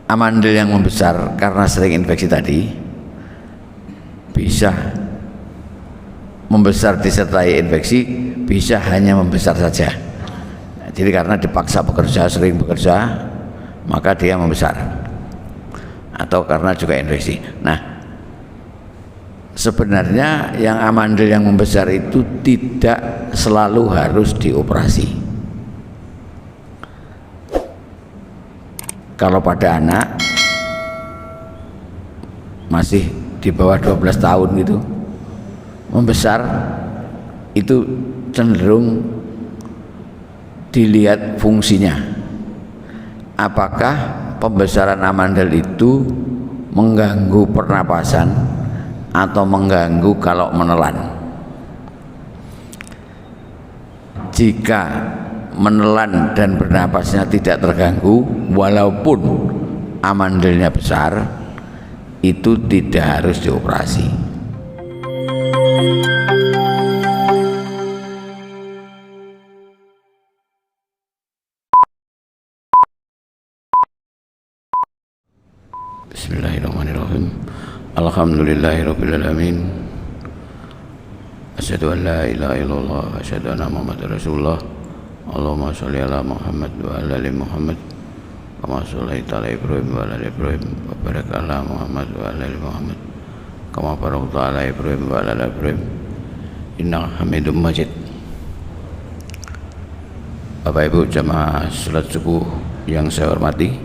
amandel yang membesar karena sering infeksi tadi bisa membesar disertai infeksi, bisa hanya membesar saja. Jadi karena dipaksa bekerja, sering bekerja, maka dia membesar, atau karena juga infeksi. Nah, sebenarnya yang amandel yang membesar itu tidak selalu harus dioperasi. Kalau pada anak masih di bawah 12 tahun gitu, membesar itu cenderung dilihat fungsinya. Apakah pembesaran amandel itu mengganggu pernapasan atau mengganggu kalau menelan? Jika menelan dan bernapasnya tidak terganggu walaupun amandelnya besar, itu tidak harus dioperasi. Bismillahirrahmanirrahim. Alhamdulillahirabbil alamin. Asyhadu an la ilaha illallah wa asyhadu anna Muhammadar Rasulullah. Allahumma sholli ala Muhammad wa ala ali Muhammad kama shallaita ala Ibrahim wa ala ali Ibrahim wa barik ala Muhammad wa ala ali Muhammad kama barakta ala Ibrahim wa ala ali Ibrahim innaka Hamidum Majid. Bapak Ibu jamaah salat subuh yang saya hormati,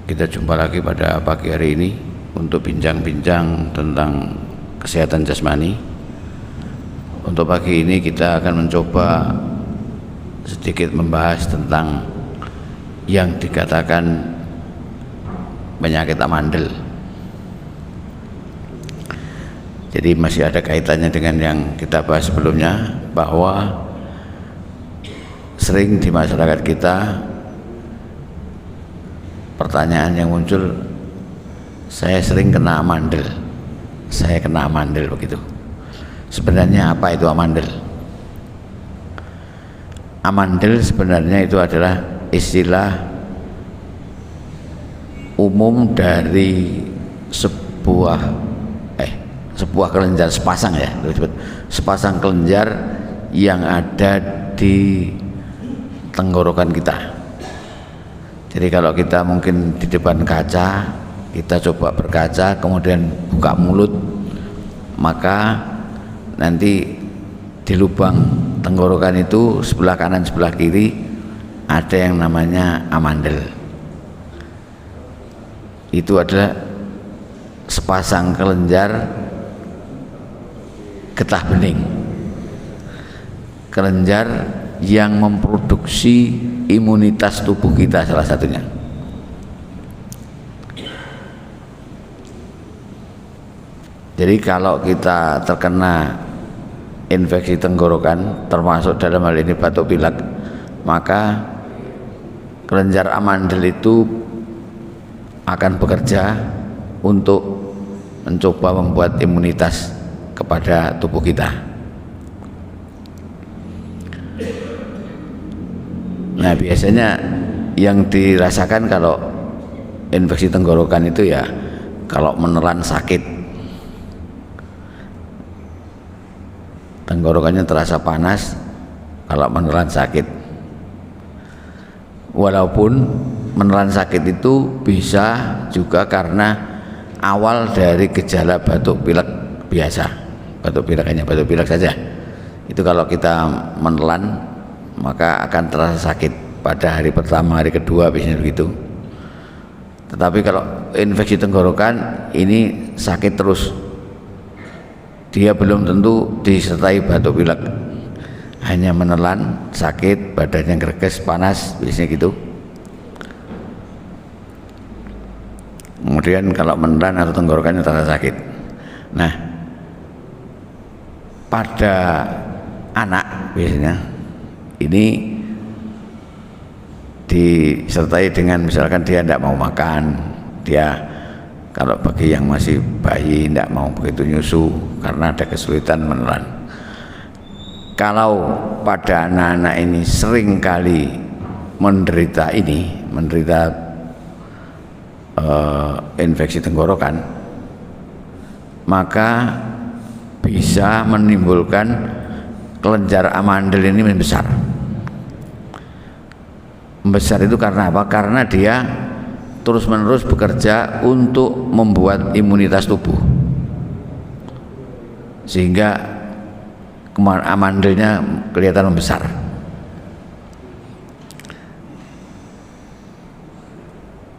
kita jumpa lagi pada pagi hari ini untuk bincang-bincang tentang kesehatan jasmani. Untuk pagi ini kita akan mencoba sedikit membahas tentang yang dikatakan penyakit amandel. Jadi masih ada kaitannya dengan yang kita bahas sebelumnya, bahwa sering di masyarakat kita pertanyaan yang muncul, saya sering kena amandel, saya kena amandel begitu. Sebenarnya apa itu amandel? Amandel sebenarnya itu adalah istilah umum dari sebuah kelenjar, sepasang kelenjar yang ada di tenggorokan kita. Jadi kalau kita mungkin di depan kaca, kita coba berkaca kemudian buka mulut, maka nanti di lubang tenggorokan itu sebelah kanan sebelah kiri ada yang namanya amandel. Itu adalah sepasang kelenjar getah bening, kelenjar yang memproduksi imunitas tubuh kita salah satunya. Jadi kalau kita terkena infeksi tenggorokan, termasuk dalam hal ini batuk pilek, maka kelenjar amandel itu akan bekerja untuk mencoba membuat imunitas kepada tubuh kita. Nah, biasanya yang dirasakan kalau infeksi tenggorokan itu ya kalau menelan sakit, tenggorokannya terasa panas kalau menelan sakit. Walaupun menelan sakit itu bisa juga karena awal dari gejala batuk pilek biasa, batuk pilek hanya batuk pilek saja. Itu kalau kita menelan maka akan terasa sakit pada hari pertama, hari kedua biasanya begitu. Tetapi kalau infeksi tenggorokan ini sakit terus, dia belum tentu disertai batuk pilek, hanya menelan sakit, badannya greges, panas, biasanya gitu. Kemudian kalau menelan atau tenggorokannya terasa sakit. Nah, pada anak biasanya ini disertai dengan misalkan dia tidak mau makan, dia kalau bagi yang masih bayi tidak mau begitu nyusu karena ada kesulitan menelan. Kalau pada anak-anak ini sering kali menderita infeksi tenggorokan, maka bisa menimbulkan kelenjar amandel ini membesar. Membesar itu karena apa? Karena dia terus-menerus bekerja untuk membuat imunitas tubuh, sehingga amandelnya kelihatan membesar.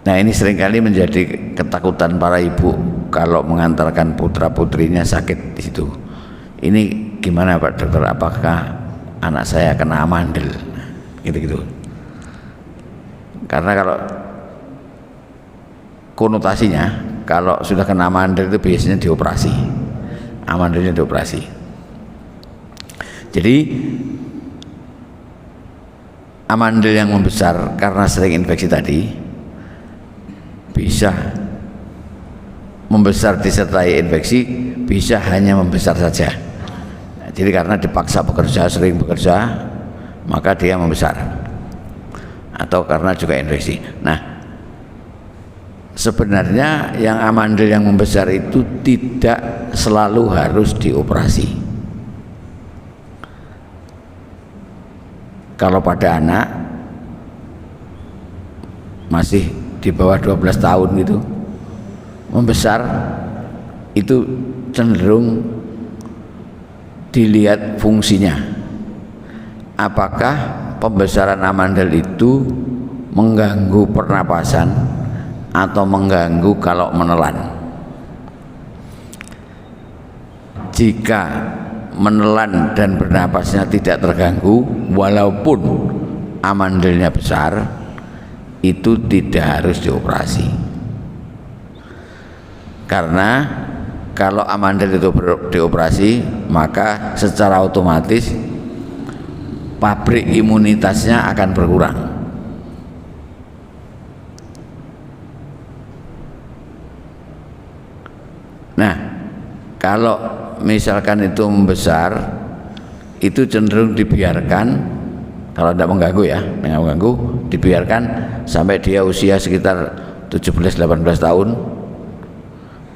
Nah, ini seringkali menjadi ketakutan para ibu kalau mengantarkan putra-putrinya sakit di situ. Ini gimana Pak Dokter? Apakah anak saya kena amandel? Gitu-gitu. Karena kalau konotasinya, kalau sudah kena amandel itu biasanya dioperasi. Amandelnya dioperasi. Jadi amandel yang membesar karena sering infeksi tadi bisa membesar disertai infeksi, bisa hanya membesar saja. Jadi karena dipaksa bekerja, sering bekerja, maka dia membesar, atau karena juga infeksi. Nah, sebenarnya yang amandel yang membesar itu tidak selalu harus dioperasi. Kalau pada anak masih di bawah 12 tahun gitu membesar, itu cenderung dilihat fungsinya. Apakah pembesaran amandel itu mengganggu pernapasan atau mengganggu kalau menelan? Jika menelan dan bernapasnya tidak terganggu walaupun amandelnya besar, itu tidak harus dioperasi. Karena kalau amandel itu dioperasi, maka secara otomatis pabrik imunitasnya akan berkurang. Nah, kalau misalkan itu membesar, itu cenderung dibiarkan. Kalau tidak mengganggu ya, tidak mengganggu, dibiarkan sampai dia usia sekitar 17-18 tahun.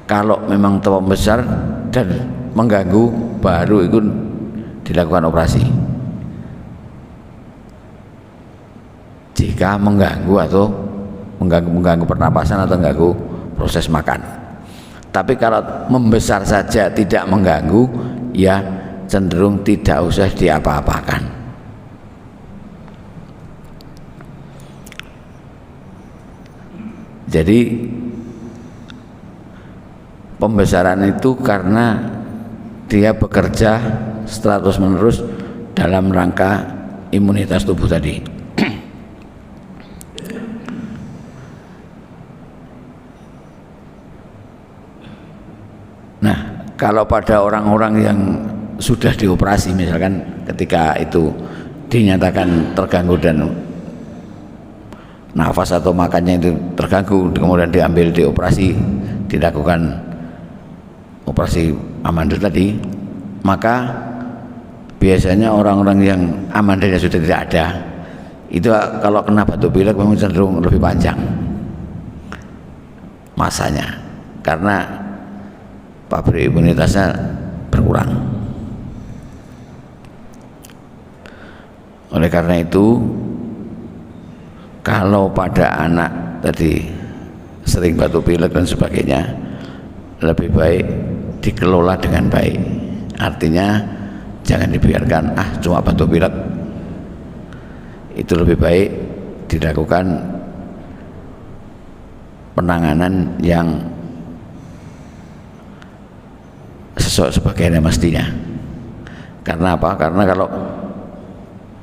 Kalau memang terlalu besar dan mengganggu, baru itu dilakukan operasi. Jika mengganggu atau mengganggu pernapasan atau mengganggu proses makan. Tapi kalau membesar saja tidak mengganggu, ya cenderung tidak usah diapa-apakan. Jadi pembesaran itu karena dia bekerja terus menerus dalam rangka imunitas tubuh tadi. Nah, kalau pada orang-orang yang sudah dioperasi, misalkan ketika itu dinyatakan terganggu dan nafas atau makannya itu terganggu, kemudian diambil dioperasi, dilakukan operasi amandel tadi, maka biasanya orang-orang yang amandelnya sudah tidak ada, itu kalau kena batuk pilek memang cenderung lebih panjang masanya, karena pabrik imunitasnya berkurang. Oleh karena itu, kalau pada anak tadi sering batuk pilek dan sebagainya, lebih baik dikelola dengan baik. Artinya jangan dibiarkan cuma batuk pilek. Itu lebih baik dilakukan penanganan yang sesuai sebagaimana mestinya. Karena apa? Karena kalau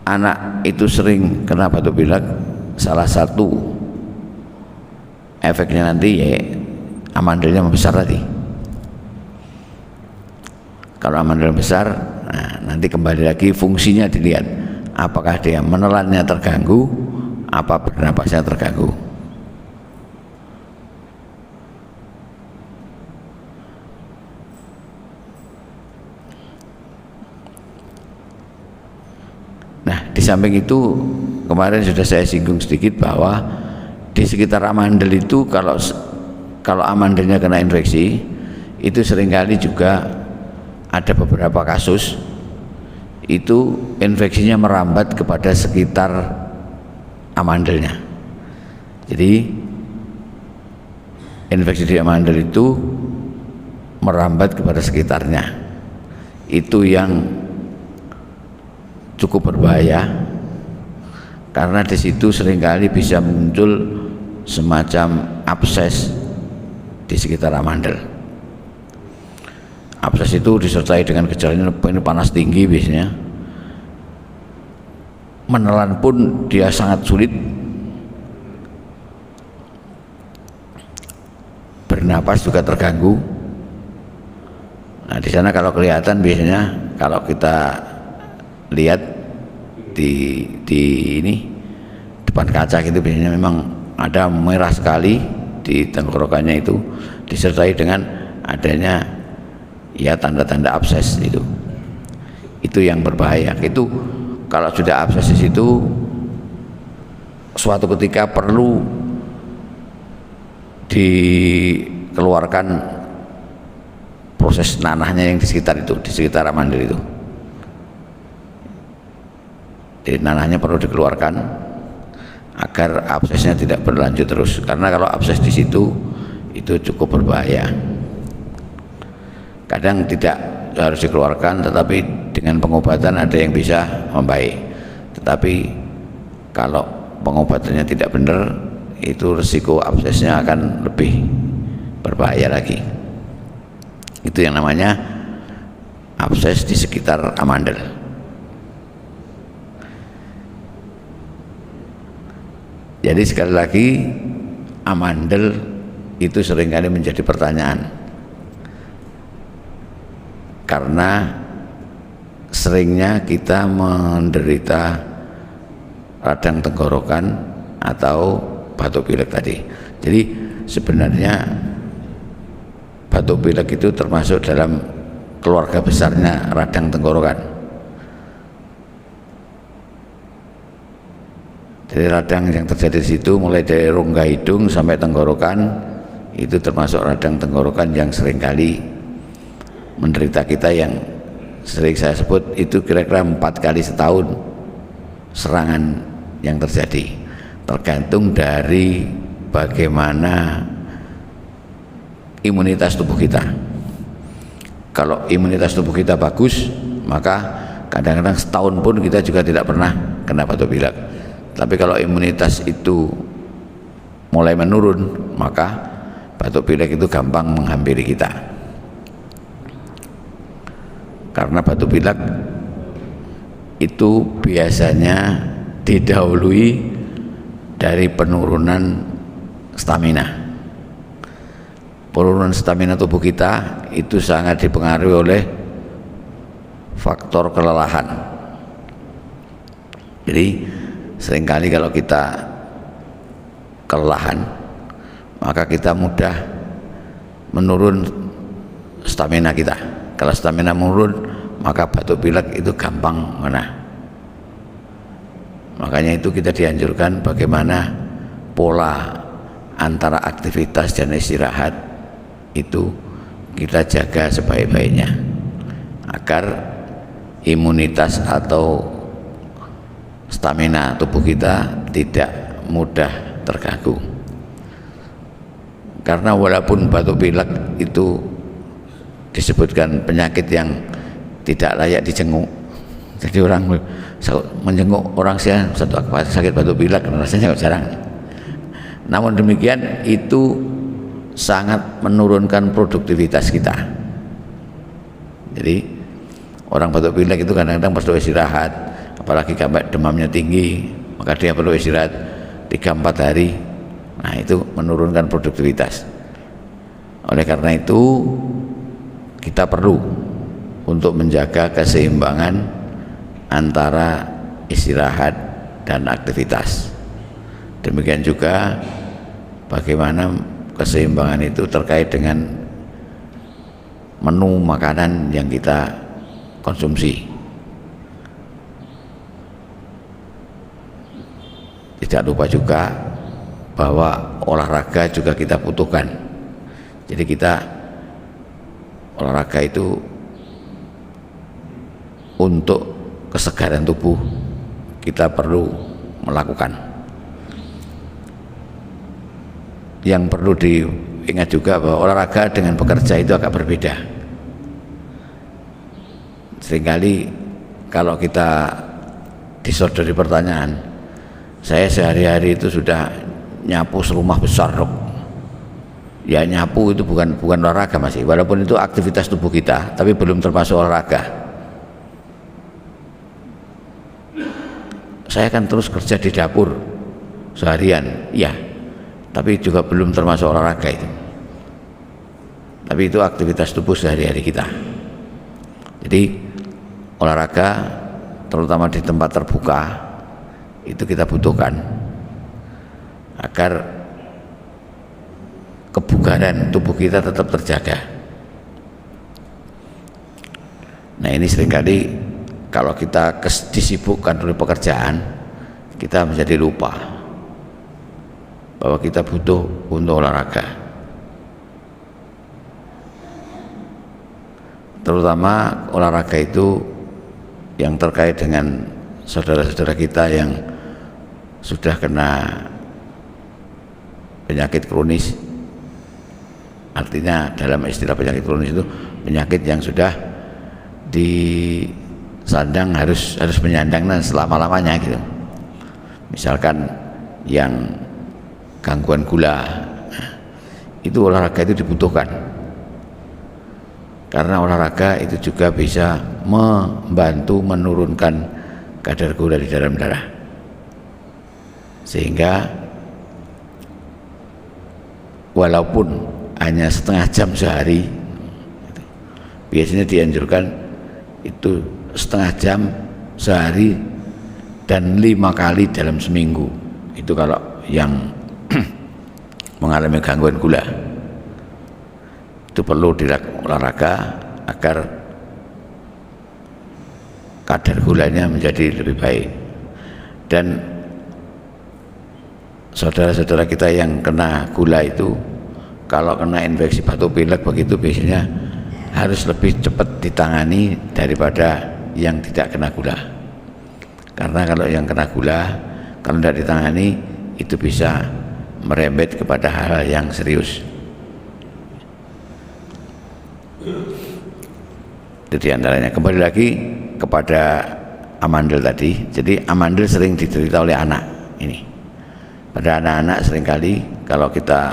anak itu sering kena batuk pilek, salah satu efeknya nanti ya amandelnya membesar tadi. Kalau amandel besar, nah, nanti kembali lagi fungsinya dilihat, apakah dia menelannya terganggu, apa bernapasnya terganggu. Nah, di samping itu kemarin sudah saya singgung sedikit bahwa di sekitar amandel itu kalau amandelnya kena infeksi itu seringkali juga ada beberapa kasus itu infeksinya merambat kepada sekitar amandelnya. Jadi infeksi di amandel itu merambat kepada sekitarnya. Itu yang cukup berbahaya karena di situ seringkali bisa muncul semacam abses di sekitar amandel. Abses itu disertai dengan gejalanya ini panas tinggi biasanya. Menelan pun dia sangat sulit. Bernapas juga terganggu. Nah, di sana kalau kelihatan biasanya kalau kita lihat di ini depan kaca gitu biasanya memang ada merah sekali di tenggorokannya itu disertai dengan adanya ya tanda-tanda abses itu. Itu yang berbahaya. Itu kalau sudah abses di situ suatu ketika perlu dikeluarkan proses nanahnya yang di sekitar itu, di sekitar amandel itu. Jadi nanahnya perlu dikeluarkan agar absesnya tidak berlanjut terus. Karena kalau abses di situ itu cukup berbahaya. Kadang tidak harus dikeluarkan, tetapi dengan pengobatan ada yang bisa membaik. Tetapi kalau pengobatannya tidak benar, itu resiko absesnya akan lebih berbahaya lagi. Itu yang namanya abses di sekitar amandel. Jadi sekali lagi amandel itu seringkali menjadi pertanyaan karena seringnya kita menderita radang tenggorokan atau batuk pilek tadi. Jadi sebenarnya batuk pilek itu termasuk dalam keluarga besarnya radang tenggorokan. Jadi radang yang terjadi di situ mulai dari rongga hidung sampai tenggorokan itu termasuk radang tenggorokan yang seringkali menderita kita, yang sering saya sebut itu kira-kira 4 kali setahun serangan yang terjadi, tergantung dari bagaimana imunitas tubuh kita. Kalau imunitas tubuh kita bagus, maka kadang-kadang setahun pun kita juga tidak pernah kena batuk pilek. Tapi kalau imunitas itu mulai menurun, maka batuk pilek itu gampang menghampiri kita. Karena batuk pilek itu biasanya didahului dari penurunan stamina. Penurunan stamina tubuh kita itu sangat dipengaruhi oleh faktor kelelahan. Jadi seringkali kalau kita kelelahan, maka kita mudah menurun stamina kita. Kalau stamina menurun, maka batuk pilek itu gampang kena. Makanya itu kita dianjurkan bagaimana pola antara aktivitas dan istirahat itu kita jaga sebaik-baiknya agar imunitas atau stamina tubuh kita tidak mudah terganggu. Karena walaupun batuk pilek itu disebutkan penyakit yang tidak layak dijenguk, jadi orang menjenguk orang sakit batuk pilek rasanya jarang. Namun demikian itu sangat menurunkan produktivitas kita. Jadi orang batuk pilek itu kadang-kadang perlu istirahat, apalagi sampai demamnya tinggi, maka dia perlu istirahat 3-4 hari. Nah, itu menurunkan produktivitas. Oleh karena itu kita perlu untuk menjaga keseimbangan antara istirahat dan aktivitas. Demikian juga bagaimana keseimbangan itu terkait dengan menu makanan yang kita konsumsi. tidak lupa juga bahwa olahraga juga kita butuhkan. Jadi kita olahraga itu untuk kesegaran tubuh kita perlu melakukan. Yang perlu diingat juga bahwa olahraga dengan bekerja itu agak berbeda. Seringkali kalau kita disodori pertanyaan, saya sehari-hari itu sudah nyapu serumah besar, dok. Ya nyapu itu bukan olahraga masih, walaupun itu aktivitas tubuh kita, tapi belum termasuk olahraga. Saya kan terus kerja di dapur seharian, ya, tapi juga belum termasuk olahraga itu. Tapi itu aktivitas tubuh sehari-hari kita. Jadi olahraga terutama di tempat terbuka itu kita butuhkan agar kebugaran tubuh kita tetap terjaga. Nah ini seringkali kalau kita disibukkan oleh pekerjaan, kita menjadi lupa bahwa kita butuh untuk olahraga. Terutama olahraga itu yang terkait dengan saudara-saudara kita yang sudah kena penyakit kronis. Artinya dalam istilah penyakit kronis itu penyakit yang sudah disandang harus menyandang selama-lamanya gitu. Misalkan yang gangguan gula, itu olahraga itu dibutuhkan. Karena olahraga itu juga bisa membantu menurunkan kadar gula di dalam darah. Sehingga walaupun hanya setengah jam sehari, biasanya dianjurkan itu setengah jam sehari dan 5 kali dalam seminggu. Itu kalau yang mengalami gangguan gula, itu perlu dilakukan olahraga agar kadar gulanya menjadi lebih baik. Dan saudara-saudara kita yang kena gula itu, kalau kena infeksi batuk pilek begitu biasanya harus lebih cepat ditangani daripada yang tidak kena gula. Karena kalau yang kena gula, kalau tidak ditangani itu bisa merembet kepada hal-hal yang serius. Itu diantaranya. Kembali lagi kepada amandel tadi. Jadi amandel sering diderita oleh anak ini. Pada anak-anak seringkali kalau kita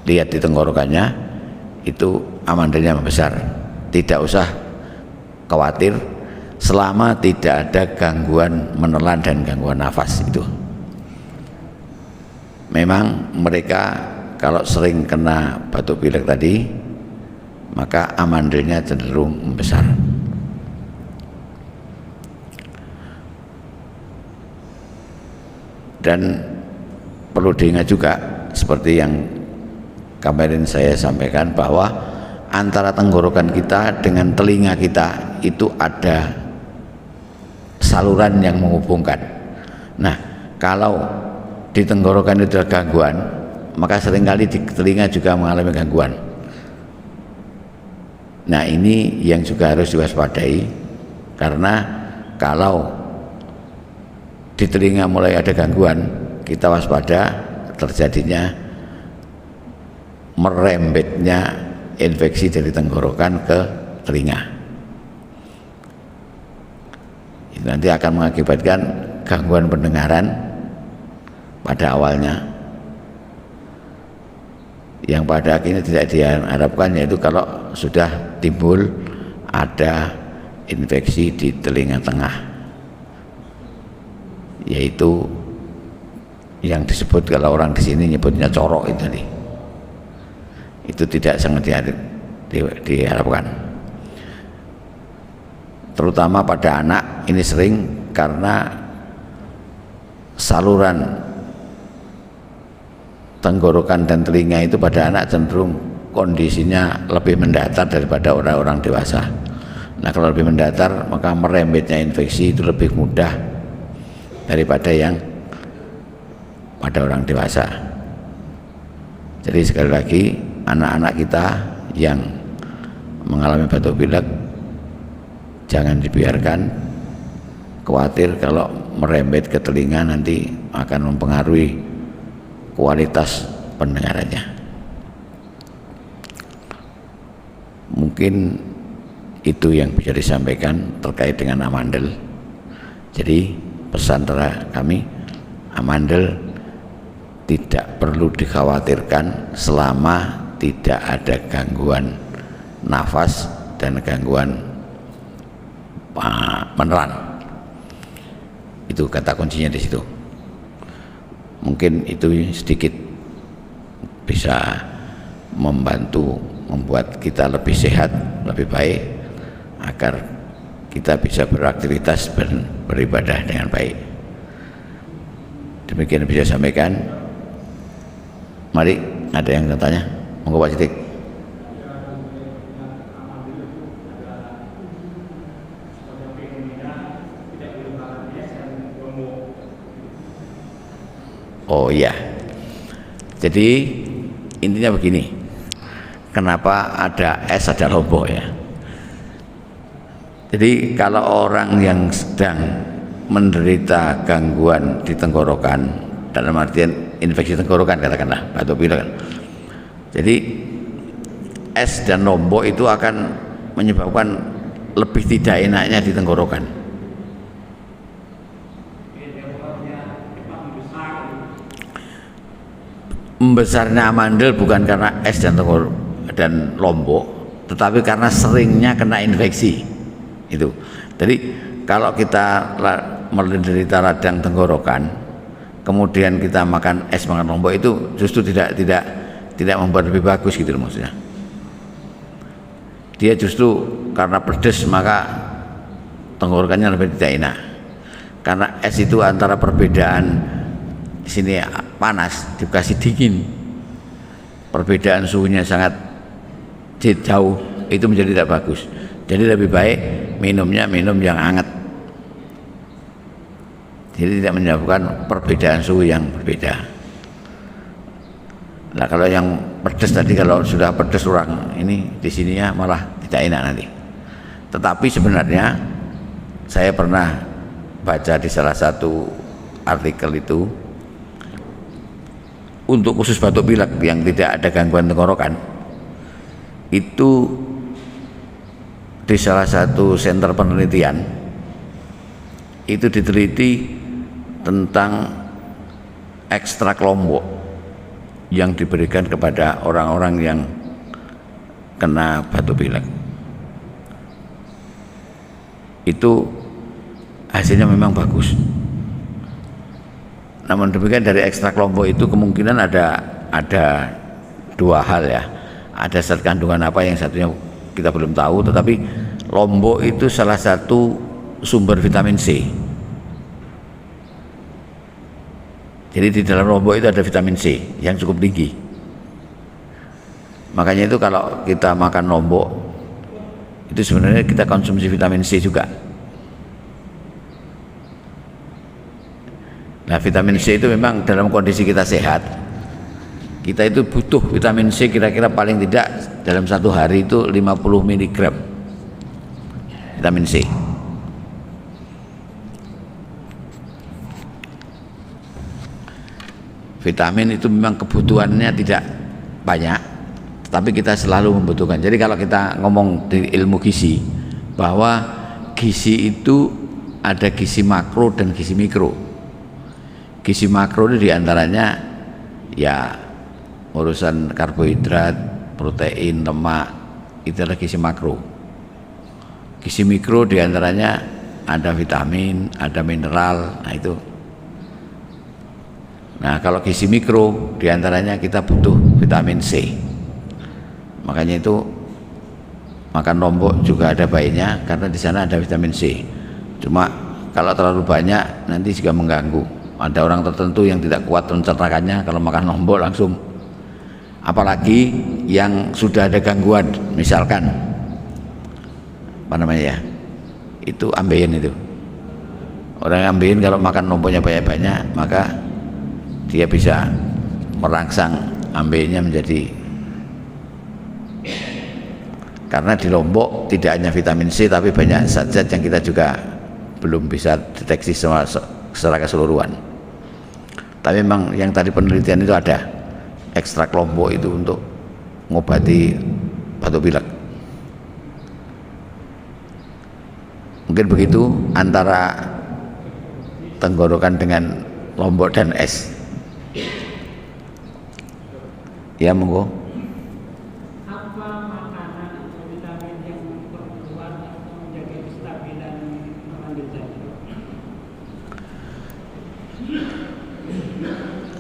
lihat di tenggorokannya itu amandelnya membesar. Tidak usah khawatir selama tidak ada gangguan menelan dan gangguan nafas itu. Memang mereka kalau sering kena batuk pilek tadi, maka amandelnya cenderung membesar. Dan perlu diingat juga seperti yang kemarin saya sampaikan bahwa antara tenggorokan kita dengan telinga kita itu ada saluran yang menghubungkan. Nah, kalau di tenggorokan itu ada gangguan, maka seringkali di telinga juga mengalami gangguan. Nah, ini yang juga harus diwaspadai, karena kalau di telinga mulai ada gangguan, kita waspada terjadinya merembetnya infeksi dari tenggorokan ke telinga. Itu nanti akan mengakibatkan gangguan pendengaran pada awalnya, yang pada akhirnya tidak diharapkan, yaitu kalau sudah timbul ada infeksi di telinga tengah, yaitu yang disebut kalau orang di sini nyebutnya corok itu tadi. Itu tidak sangat diharapkan, terutama pada anak. Ini sering karena saluran tenggorokan dan telinga itu pada anak cenderung kondisinya lebih mendatar daripada orang-orang dewasa. Nah, kalau lebih mendatar, maka merembetnya infeksi itu lebih mudah daripada yang pada orang dewasa. Jadi sekali lagi, anak-anak kita yang mengalami batuk pilek jangan dibiarkan khawatir kalau merembet ke telinga nanti akan mempengaruhi kualitas pendengarannya. Mungkin itu yang bisa disampaikan terkait dengan amandel. Jadi pesan dari kami, amandel tidak perlu dikhawatirkan selama tidak ada gangguan nafas dan gangguan menelan. Itu kata kuncinya di situ. Mungkin itu sedikit bisa membantu membuat kita lebih sehat, lebih baik, agar kita bisa beraktivitas dan beribadah dengan baik. Demikian bisa sampaikan. Mari, ada yang bertanya? Monggo Pak Sidik. Oh iya, jadi intinya begini, kenapa ada es ada lombok ya? Jadi kalau orang yang sedang menderita gangguan di tenggorokan, dalam artian infeksi tenggorokan katakanlah, batuk pilek, jadi es dan lombok itu akan menyebabkan lebih tidak enaknya di tenggorokan. Membesarnya amandel bukan karena es dan lombok, tetapi karena seringnya kena infeksi itu. Jadi kalau kita menderita radang tenggorokan, kemudian kita makan es makan lombok, itu justru tidak membuat lebih bagus gitu loh maksudnya. Dia justru karena pedas maka tenggorokannya lebih tidak enak. Karena es itu antara perbedaan di sini panas dikasih dingin, perbedaan suhunya sangat jauh, itu menjadi tidak bagus. Jadi lebih baik minum yang hangat, jadi tidak menyebabkan perbedaan suhu yang berbeda. Nah kalau yang pedas tadi, kalau sudah pedas orang ini di sininya malah tidak enak nanti. Tetapi sebenarnya saya pernah baca di salah satu artikel itu, untuk khusus batuk pilek yang tidak ada gangguan tenggorokan, itu di salah satu senter penelitian itu diteliti tentang ekstrak lombok yang diberikan kepada orang-orang yang kena batuk pilek. Itu hasilnya memang bagus. Namun demikian, dari ekstrak lombok itu kemungkinan ada dua hal ya. Ada zat kandungan apa yang satunya kita belum tahu, tetapi lombok itu salah satu sumber vitamin C. Jadi di dalam lombok itu ada vitamin C yang cukup tinggi. Makanya itu kalau kita makan lombok itu sebenarnya kita konsumsi vitamin C juga. Nah vitamin C itu memang dalam kondisi kita sehat, kita itu butuh vitamin C kira-kira paling tidak dalam satu hari itu 50 mg vitamin C. Vitamin itu memang kebutuhannya tidak banyak, tapi kita selalu membutuhkan. Jadi kalau kita ngomong di ilmu gizi, bahwa gizi itu ada gizi makro dan gizi mikro. Gizi makro itu diantaranya ya urusan karbohidrat, protein, lemak, itu adalah gizi makro. Gizi mikro diantaranya ada vitamin, ada mineral, nah itu. Nah kalau gizi mikro diantaranya kita butuh vitamin C. Makanya itu makan lombok juga ada baiknya karena di sana ada vitamin C. Cuma kalau terlalu banyak nanti juga mengganggu. Ada orang tertentu yang tidak kuat pencernaannya kalau makan lombok langsung, apalagi yang sudah ada gangguan, misalkan apa namanya ya, itu ambeien. Itu orang ambeien kalau makan lomboknya banyak-banyak maka dia bisa merangsang ambenya menjadi, karena di Lombok tidak hanya vitamin C tapi banyak zat-zat yang kita juga belum bisa deteksi secara keseluruhan. Tapi memang yang tadi penelitian itu ada ekstrak Lombok itu untuk mengobati batuk pilek. Mungkin begitu antara tenggorokan dengan Lombok dan es. Ya, monggo. Apa makanan atau vitamin yang memperkuat atau menjaga kestabilan pengambil zat?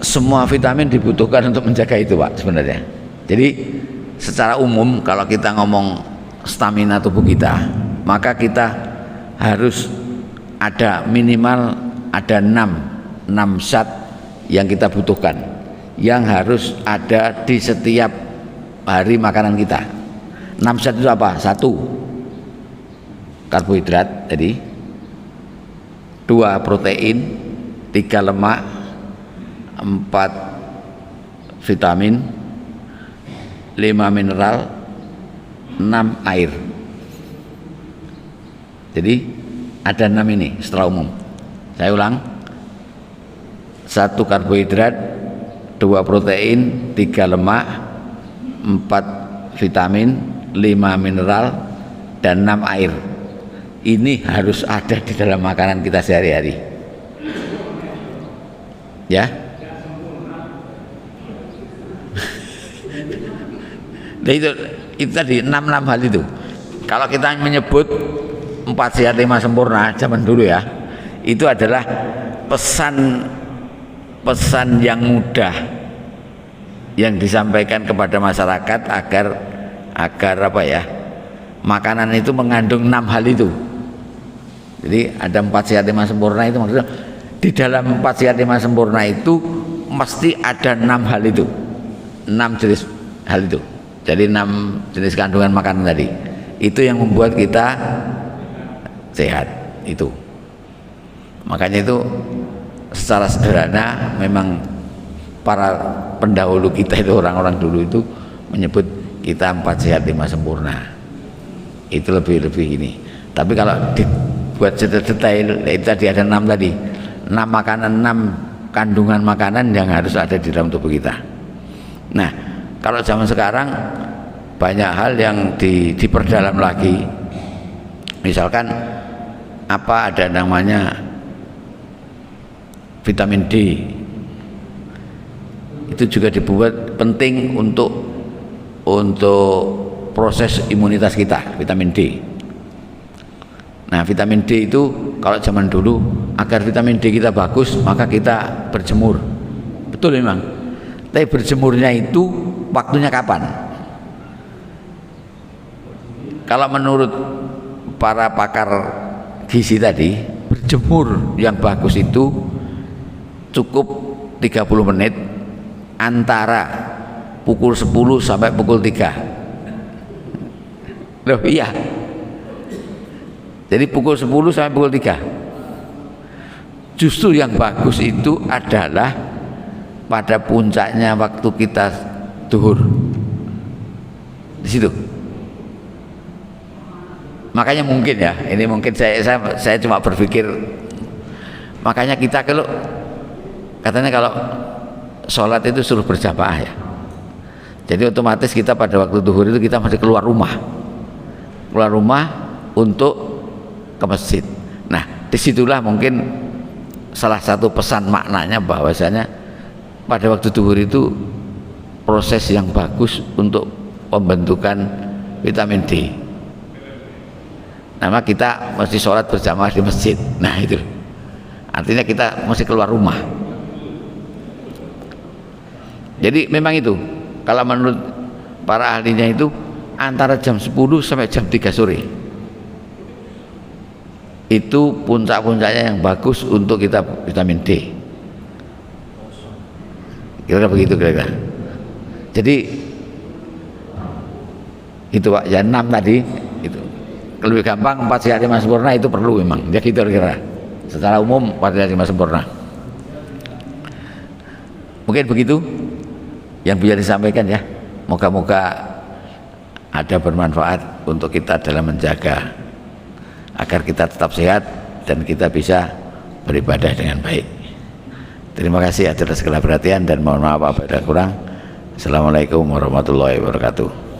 Semua vitamin dibutuhkan untuk menjaga itu, Pak, sebenarnya. Jadi secara umum kalau kita ngomong stamina tubuh kita, maka kita harus ada minimal ada 6 zat yang kita butuhkan, yang harus ada di setiap hari makanan kita. 6 zat itu apa? 1 karbohidrat, jadi 2 protein, 3 lemak, 4 vitamin, 5 mineral, 6 air. Jadi ada 6 ini secara umum. Saya ulang, 1 karbohidrat, 2 protein, 3 lemak, 4 vitamin, 5 mineral, dan 6 air. Ini harus ada di dalam makanan kita sehari-hari. Ya. Nah, itu tadi 6 hal itu. Kalau kita menyebut 4 sehat 5 sempurna zaman dulu ya, itu adalah pesan yang mudah yang disampaikan kepada masyarakat agar apa ya, makanan itu mengandung 6 hal itu. Jadi ada 4 sehat 5 sempurna itu maksudnya di dalam 4 sehat 5 sempurna itu mesti ada 6 hal itu, 6 jenis hal itu. Jadi 6 jenis kandungan makanan tadi itu yang membuat kita sehat itu. Makanya itu secara sederhana memang para pendahulu kita itu, orang-orang dulu itu menyebut kita 4 sehat 5 sempurna. Itu lebih ini. Tapi kalau dibuat detail itu tadi ada 6 tadi. 6 makanan, 6 kandungan makanan yang harus ada di dalam tubuh kita. Nah, kalau zaman sekarang banyak hal yang diperdalam lagi. Misalkan apa, ada namanya vitamin D. Itu juga dibuat penting untuk proses imunitas kita, vitamin D. Nah, vitamin D itu kalau zaman dulu agar vitamin D kita bagus maka kita berjemur. Betul memang. Tapi berjemurnya itu waktunya kapan? Kalau menurut para pakar gizi tadi, berjemur yang bagus itu cukup 30 menit antara pukul 10 sampai pukul 3. Loh iya. Jadi pukul 10 sampai pukul 3. Justru yang bagus itu adalah pada puncaknya waktu kita duhur. Di situ. Makanya mungkin ya, ini mungkin saya cuma berpikir, makanya kita katanya kalau sholat itu suruh berjamaah ya. Jadi otomatis kita pada waktu duhur itu kita masih keluar rumah untuk ke masjid. Nah, disitulah mungkin salah satu pesan maknanya bahwasanya pada waktu duhur itu proses yang bagus untuk pembentukan vitamin D. Nah, kita mesti sholat berjamaah di masjid. Nah, itu artinya kita mesti keluar rumah. Jadi memang itu, kalau menurut para ahlinya itu antara jam 10 sampai jam 3 sore itu puncak-puncaknya yang bagus untuk kita vitamin D. Kira-kira begitu kira-kira. Jadi itu Pak, ya 6 tadi itu. Lebih gampang 4 sehat 5 sempurna itu perlu memang. Ya gitu kira-kira. Secara umum 4 sehat 5 sempurna. Mungkin begitu yang bisa disampaikan ya. Moga-moga ada bermanfaat untuk kita dalam menjaga agar kita tetap sehat dan kita bisa beribadah dengan baik. Terima kasih atas segala perhatian dan mohon maaf apabila kurang. Assalamualaikum warahmatullahi wabarakatuh.